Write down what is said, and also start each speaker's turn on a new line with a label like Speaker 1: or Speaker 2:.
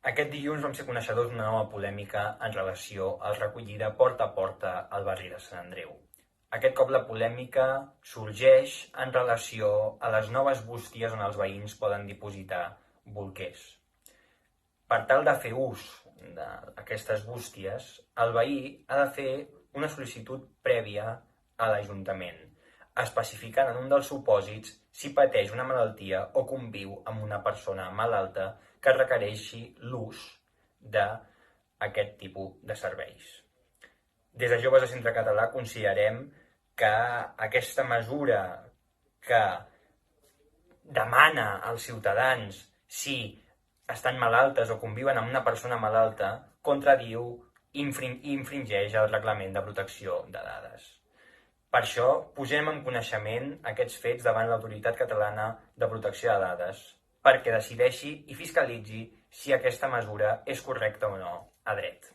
Speaker 1: Aquest dilluns vam ser coneixedors d'una nova polèmica en relació al recollir de porta a porta al barri de Sant Andreu. Aquest cop la polèmica sorgeix en relació a les noves bústies on els veïns poden dipositar bolquers. Per tal de fer ús d'aquestes bústies, el veí ha de fer una sol·licitud prèvia a l'Ajuntament, especificant en un dels supòsits si pateix una malaltia o conviu amb una persona malalta que requereixi l'ús d'aquest tipus de serveis. Des de Joves de Centre Català considerem que aquesta mesura que demana als ciutadans si estan malaltes o conviuen amb una persona malalta contradiu i infringeix el Reglament de Protecció de Dades. Per això posem en coneixement aquests fets davant l'Autoritat Catalana de Protecció de Dades perquè decideixi i fiscalitzi si aquesta mesura és correcta o no a dret.